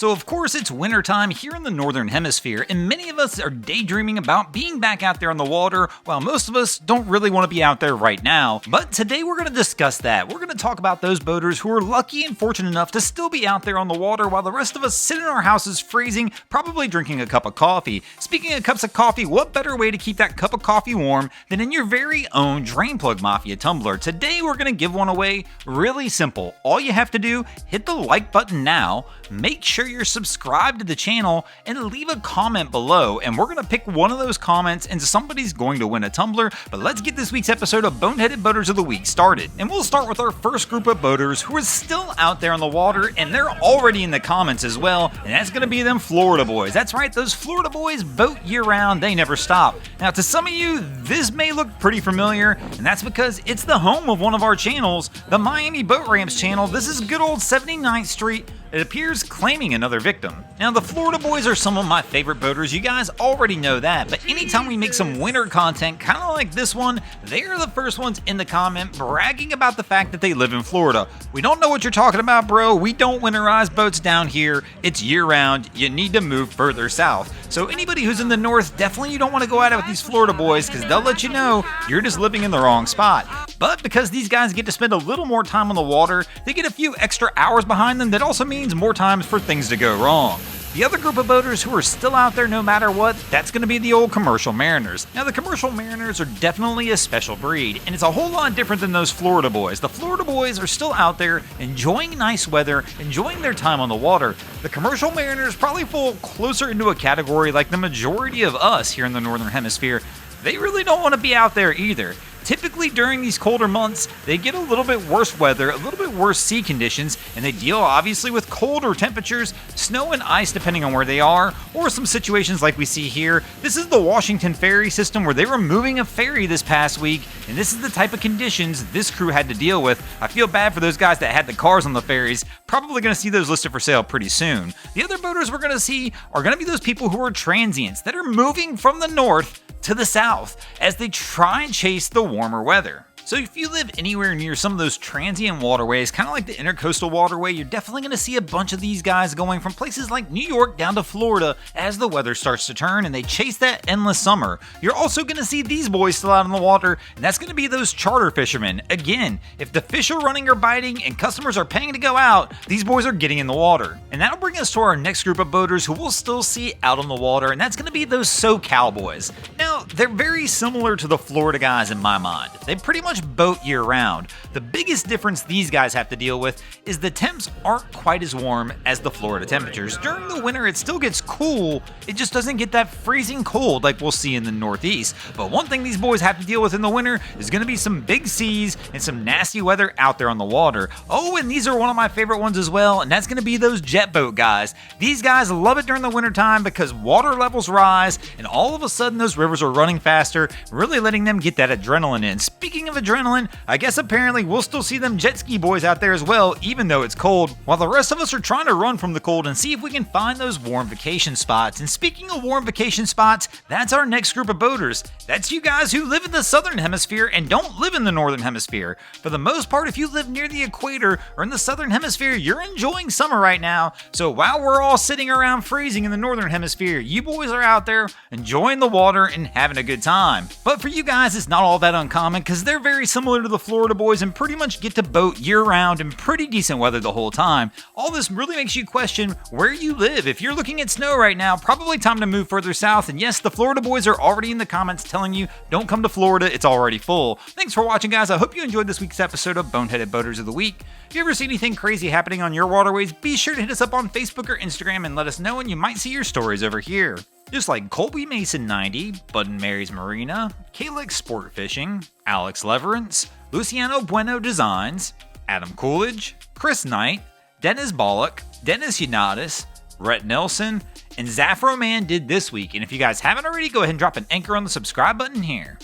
So of course it's wintertime here in the Northern Hemisphere, and many of us are daydreaming about being back out there on the water, while most of us don't really want to be out there right now. But today we're going to discuss that. We're going to talk about those boaters who are lucky and fortunate enough to still be out there on the water while the rest of us sit in our houses freezing, probably drinking a cup of coffee. Speaking of cups of coffee, what better way to keep that cup of coffee warm than in your very own Drain Plug Mafia tumbler? Today we're going to give one away really simple. All you have to do, hit the like button now, make sure you're subscribed to the channel, and leave a comment below, and we're going to pick one of those comments and somebody's going to win a tumbler. But let's get this week's episode of Boneheaded Boaters of the Week started. And we'll start with our first group of boaters who are still out there on the water, and they're already in the comments as well, and that's going to be them Florida boys. That's right, those Florida boys boat year-round, they never stop. Now to some of you, this may look pretty familiar, and that's because it's the home of one of our channels, the Miami Boat Ramps channel. This is good old 79th Street. It appears claiming another victim. Now the Florida boys are some of my favorite boaters, you guys already know that, but anytime we make some winter content kind of like this one, they are the first ones in the comment bragging about the fact that they live in Florida. We don't know what you're talking about, bro. We don't winterize boats down here. It's year round. You need to move further south. So anybody who's in the north, definitely you don't want to go at it with these Florida boys because they'll let you know you're just living in the wrong spot. But because these guys get to spend a little more time on the water, they get a few extra hours behind them. That also means more times for things to go wrong. The other group of boaters who are still out there no matter what, that's going to be the old commercial mariners. Now the commercial mariners are definitely a special breed, and it's a whole lot different than those Florida boys. The Florida boys are still out there enjoying nice weather, enjoying their time on the water. The commercial mariners probably fall closer into a category like the majority of us here in the Northern Hemisphere. They really don't want to be out there either. Typically during these colder months, they get a little bit worse weather, a little bit worse sea conditions, and they deal obviously with colder temperatures, snow and ice depending on where they are, or some situations like we see here. This is the Washington ferry system where they were moving a ferry this past week, and this is the type of conditions this crew had to deal with. I feel bad for those guys that had the cars on the ferries. Probably going to see those listed for sale pretty soon. The other boaters we're going to see are going to be those people who are transients that are moving from the north to the south as they try and chase the warmer weather. So if you live anywhere near some of those transient waterways, kind of like the intercoastal waterway, you're definitely going to see a bunch of these guys going from places like New York down to Florida as the weather starts to turn and they chase that endless summer. You're also going to see these boys still out on the water, and that's going to be those charter fishermen. Again, if the fish are running or biting and customers are paying to go out, these boys are getting in the water. And that'll bring us to our next group of boaters who we'll still see out on the water, and that's going to be those SoCal boys. Now, they're very similar to the Florida guys in my mind. They pretty much boat year round. The biggest difference these guys have to deal with is the temps aren't quite as warm as the Florida temperatures. During the winter it still gets cool, it just doesn't get that freezing cold like we'll see in the Northeast. But one thing these boys have to deal with in the winter is going to be some big seas and some nasty weather out there on the water. Oh, and these are one of my favorite ones as well, and that's going to be those jet boat guys. These guys love it during the winter time because water levels rise and all of a sudden those rivers are running faster, really letting them get that adrenaline in. Speaking of adrenaline, I guess apparently we'll still see them jet ski boys out there as well, even though it's cold, while the rest of us are trying to run from the cold and see if we can find those warm vacation spots. And speaking of warm vacation spots, that's our next group of boaters. That's you guys who live in the Southern Hemisphere and don't live in the Northern Hemisphere. For the most part, if you live near the equator or in the Southern Hemisphere, you're enjoying summer right now. So while we're all sitting around freezing in the Northern Hemisphere, you boys are out there enjoying the water and having a good time. But for you guys, it's not all that uncommon because they're very similar to the Florida boys and pretty much get to boat year-round in pretty decent weather the whole time. All this really makes you question where you live. If you're looking at snow right now, probably time to move further south. And yes, the Florida boys are already in the comments telling you don't come to Florida, it's already full. Thanks for watching, guys. I hope you enjoyed this week's episode of Boneheaded Boaters of the Week. If you ever see anything crazy happening on your waterways, be sure to hit us up on Facebook or Instagram and let us know, and you might see your stories over here. Just like Colby Mason 90, Bud and Mary's Marina, Kalex Sport Fishing, Alex Leverance, Luciano Bueno Designs, Adam Coolidge, Chris Knight, Dennis Bollock, Dennis Unitas, Rhett Nelson, and Zafro Man did this week. And if you guys haven't already, go ahead and drop an anchor on the subscribe button here.